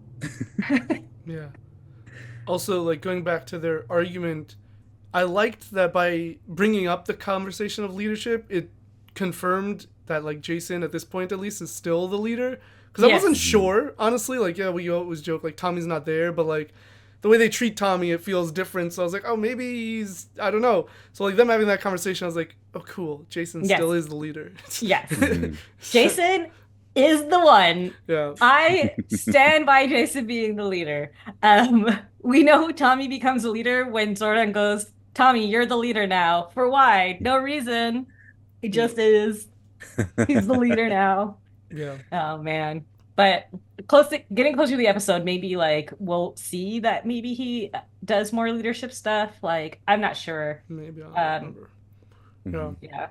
Yeah. Also, like going back to their argument, I liked that by bringing up the conversation of leadership, it confirmed that like Jason at this point at least is still the leader. Because I Yes. wasn't sure, honestly. Like, yeah, we always joke like Tommy's not there, but like the way they treat Tommy, it feels different. So I was like, oh, maybe he's, I don't know. So like them having that conversation, I was like, oh, cool, Jason Yes. still is the leader. Yes. Mhm. Jason is the one. Yeah. I stand by Jason being the leader. We know Tommy becomes the leader when Zordon goes, Tommy, you're the leader now. For why? No reason. He just is. He's the leader now. Yeah. Oh man. But getting closer to the episode, maybe like we'll see that maybe he does more leadership stuff. Like, I'm not sure. Maybe I don't remember. Yeah. Mhm. Yeah.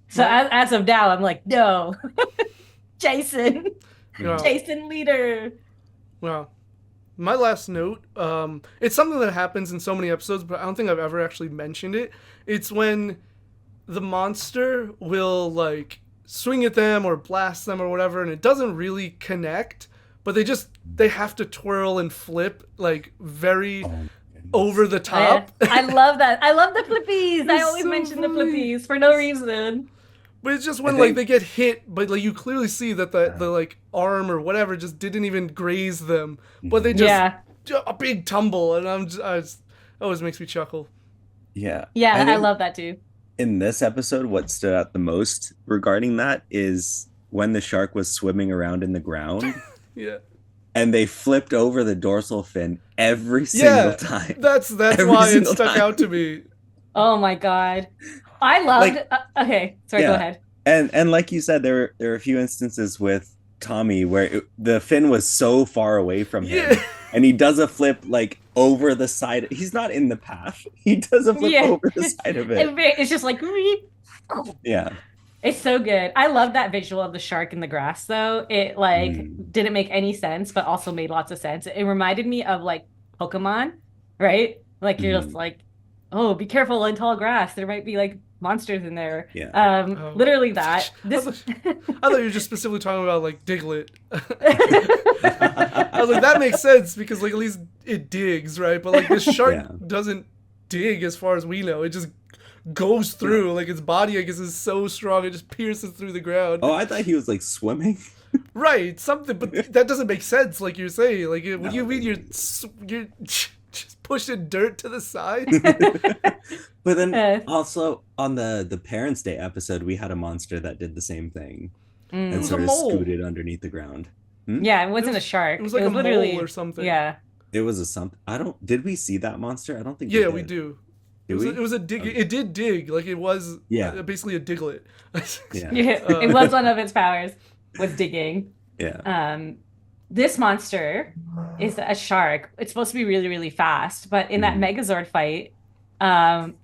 So as of now, I'm like, no. Jason. Yeah. Jason leader. Wow. My last note, it's something that happens in so many episodes, but I don't think I've ever actually mentioned it. It's when the monster will like swing at them or blast them or whatever, and it doesn't really connect, but they have to twirl and flip like very Oh, goodness. over the top. I love that. I love the flippies. I It's always so mention the funny. flippies for no reason. But it's just when I like think- they get hit, but like you clearly see that the like arm or whatever just didn't even graze them, but they just Yeah. a big tumble, and it always makes me chuckle. Yeah. Yeah, I think love that too. in this episode, what stood out the most regarding that is when the shark was swimming around in the ground Yeah, and they flipped over the dorsal fin every single time. That's Every why it single stuck time. out to me. Oh my God. I loved Like- okay, sorry, go Yeah. ahead. And like you said, there were a few instances with Tommy where the fin was so far away from him, Yeah. and he does a flip like over the side. He's not in the path. He does a flip Yeah. over the side of it. It's just like Yeah. it's so good. I love that visual of the shark in the grass though. It like didn't make any sense, but also made lots of sense. It reminded me of like Pokemon, right? Like you're just like, oh, be careful in tall grass. There might be like monsters in there. Yeah. Oh. Literally that. I thought you were just specifically talking about like Diglett. I was like, that makes sense because like at least it digs, right? But like this shark Yeah. doesn't dig as far as we know. It just goes through. Like its body, I guess, is so strong it just pierces through the ground. Oh, I thought he was like swimming. Right, something, but that doesn't make sense. Like you're saying, like what No, do you mean it you're just pushing dirt to the side? But then also on the Parents' Day episode, we had a monster that did the same thing Mm. and was sort a of mole. scooted underneath the ground. Yeah, it wasn't a shark. It was like a literally mole or something. Yeah. It was a something. Did we see that monster? I don't think Yeah, we we did. do. Did we? It was a dig. It did dig. Like it was. Yeah. Basically a Diglett. Yeah. Yeah, it was one of its powers was digging. Yeah. This monster is a shark. It's supposed to be really, really fast, but in that Megazord fight,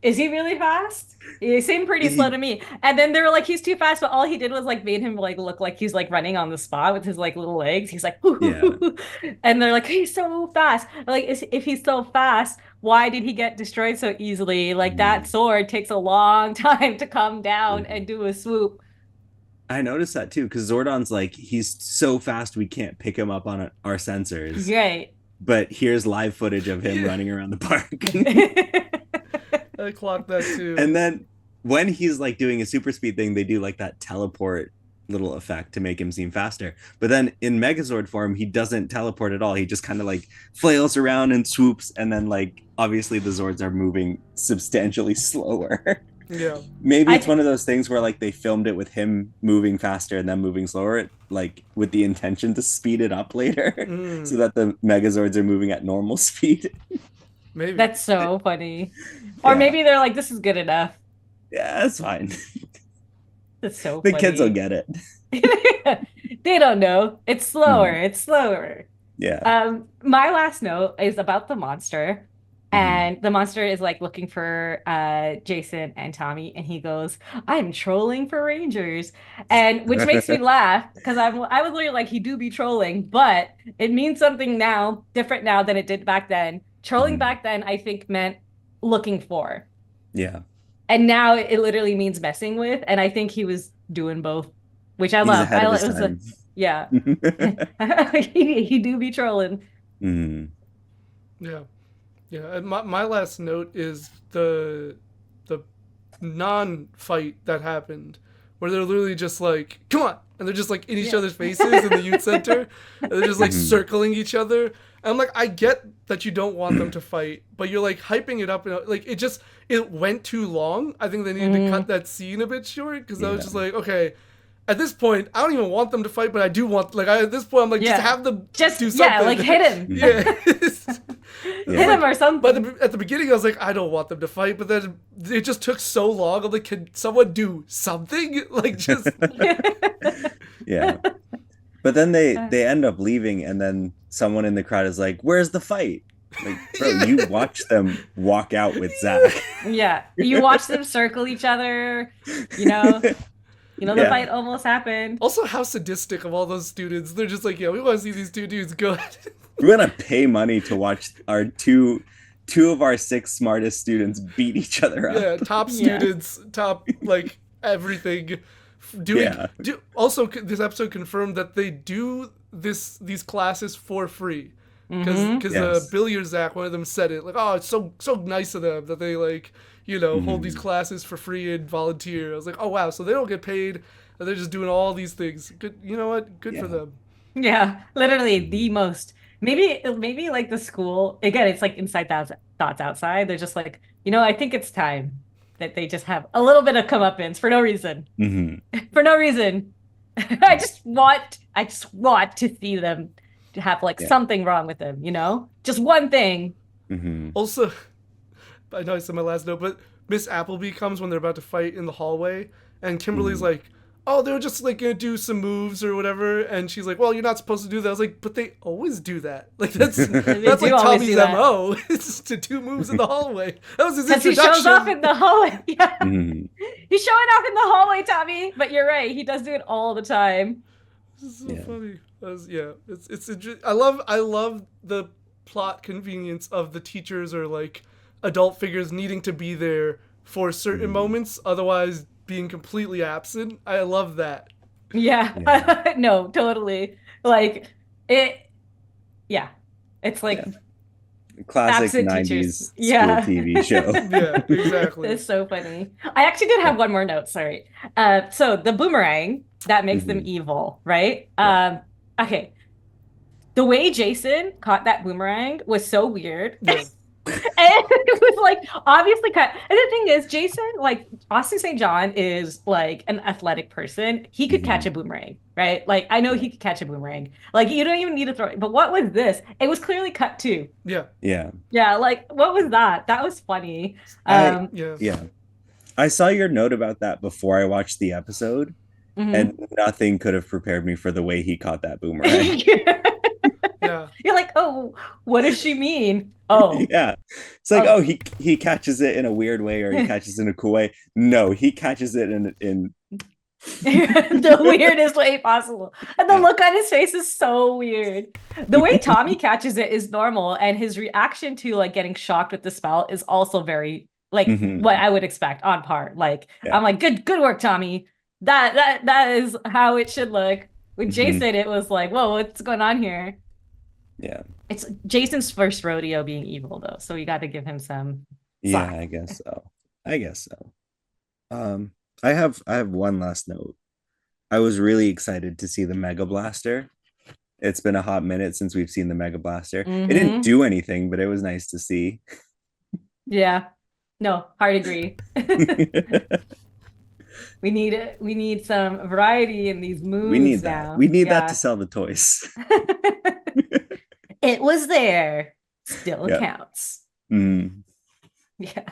is he really fast? He seemed pretty slow to me. And then they were like, he's too fast, but all he did was like made him like look like he's like running on the spot with his like little legs. He's like, and they're like, he's so fast. Like, if he's so fast, why did he get destroyed so easily? Like that sword takes a long time to come down and do a swoop. I noticed that too, because Zordon's like, he's so fast we can't pick him up on our sensors. Right. But here's live footage of him running around the park. I clocked that too. And then when he's like doing a super speed thing, they do like that teleport little effect to make him seem faster. But then in Megazord form, he doesn't teleport at all. He just kind of like flails around and swoops. And then like, obviously the Zords are moving substantially slower. Yeah. Maybe it's one of those things where like they filmed it with him moving faster and then moving slower, like with the intention to speed it up later so that the Megazords are moving at normal speed. Maybe. That's so funny. Or Yeah. maybe they're like, this is good enough. Yeah, that's fine. That's so The funny. kids will get it. They don't know. It's slower. It's slower. Yeah. My last note is about the monster. Mhm. And the monster is like looking for Jason and Tommy, and he goes, "I'm trolling for Rangers," and which makes me laugh because I was literally like, he do be trolling, but it means something now, different now than it did back then. Trolling Mhm. back then, I think, meant looking for, Yeah. and now it literally means messing with, and I think he was doing both, which I He's love. ahead of It his was a, time. yeah, he do be trolling. Mhm. Yeah. Yeah, and my last note is the non-fight that happened, where they're literally just like, "Come on," and they're just like in each Yeah. other's faces in the youth center, and they're just like Mhm. circling each other. And I'm like, I get that you don't want them to fight, but you're like hyping it up, and like it went too long. I think they needed to cut Mm, that scene a bit short because I was Yeah. just like, okay. At this point, I don't even want them to fight, but I do want at this point I'm like, just yeah. have them Just do yeah, something. like hit him. Yeah. Hit Yeah. him or something. But at the beginning, I was like, I don't want them to fight. But then it just took so long. I'm like, can someone do something? Like, just Yeah. But then they end up leaving, and then someone in the crowd is like, "Where's the fight?" Like, bro, Yeah. you watch them walk out with Zach. Yeah, you watch them circle each other, you know, the Yeah. fight almost happened. Also, how sadistic of all those students. They're just like, yeah, we want to see these two dudes go. We're gonna pay money to watch our two of our six smartest students beat each other up. Yeah, top Yeah. students, top like everything. Doing Yeah. also this episode confirmed that they do these classes for free. Because Yes. Billy or Zach, one of them said it like, oh, it's so nice of them that they like hold these classes for free and volunteer. I was like, oh wow, so they don't get paid, and they're just doing all these things. Good, you know what? Good for Yeah. them. Yeah, literally the most. Maybe like the school again. It's like inside thoughts outside. They're just like, I think it's time that they just have a little bit of comeuppance for no reason. Hmm. For no reason. I just want to see them to have like Yeah. something wrong with them. Just one thing. Hmm. Also, I know I said my last note, but Miss Appleby comes when they're about to fight in the hallway, and Kimberly's like, oh, they were just like gonna do some moves or whatever, and she's like, well, you're not supposed to do that. I was like, but they always do that. Like that's They like do always Tommy's do that. MO. It's just to do moves in the hallway. That was his Because he introduction. shows off in the hallway. Yeah. Hmm. He's showing off in the hallway, Tommy. But you're right. He does do it all the time. This is so Yeah. funny. I love the plot convenience of the teachers or like adult figures needing to be there for certain moments, otherwise being completely absent. I love that. Yeah. No, totally. Like it. Yeah. It's like Classic absent 90s teachers. school Yeah. TV show. Yeah, exactly. It's so funny. I actually did have one more note. Sorry. So the boomerang that makes them evil, right? Yeah. Okay. The way Jason caught that boomerang was so weird. Yeah. And it was like obviously cut. And the thing is, Jason, like Austin St. John is like an athletic person. He could catch a boomerang, right? Like I know he could catch a boomerang. Like you don't even need to throw it. But what was this? It was clearly cut too. Yeah. Yeah. Yeah, like what was that? That was funny. Yeah. Yeah. I saw your note about that before I watched the episode, Mhm. and nothing could have prepared me for the way he caught that boomerang. Yeah. You're like, oh, what does she mean? Oh, Yeah. It's like, oh, he catches it in a weird way, or he catches it in a cool way. No, he catches it in the weirdest way possible. And the look on his face is so weird. The way Tommy catches it is normal, and his reaction to like getting shocked with the spell is also very like what I would expect on par. Like I'm like, good work, Tommy. That is how it should look. With Jason, it was like, whoa, what's going on here? Yeah. It's Jason's first rodeo being evil, though, so you got to give him some. Yeah, slack. I guess so. I have one last note. I was really excited to see the Mega Blaster. It's been a hot minute since we've seen the Mega Blaster. It didn't do anything, but it was nice to see. Yeah. No, hard agree. We need some variety in these moves. We need now. that. We need that to sell the toys. It was there. Still Yeah. counts. Mm. Yeah.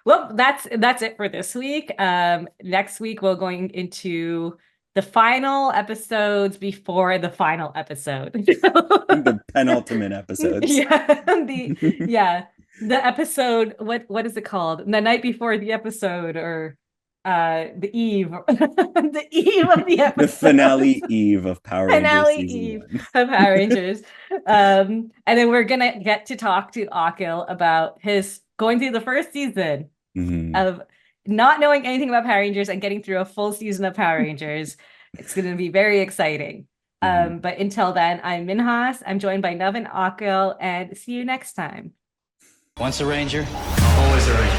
Well, that's it for this week. Next week we're going into the final episodes before the final episode. The penultimate episodes. Yeah, the episode. What is it called? The night before the episode, or the eve, the eve of the episode. The finale eve of Power Rangers Finale season eve 1. of Power Rangers. And then we're gonna get to talk to Akil about his going through the first season of not knowing anything about Power Rangers and getting through a full season of Power Rangers. It's going to be very exciting. But until then, I'm Minhas. I'm joined by Nev and Akil, and see you next time. Once a Ranger, Always a Ranger.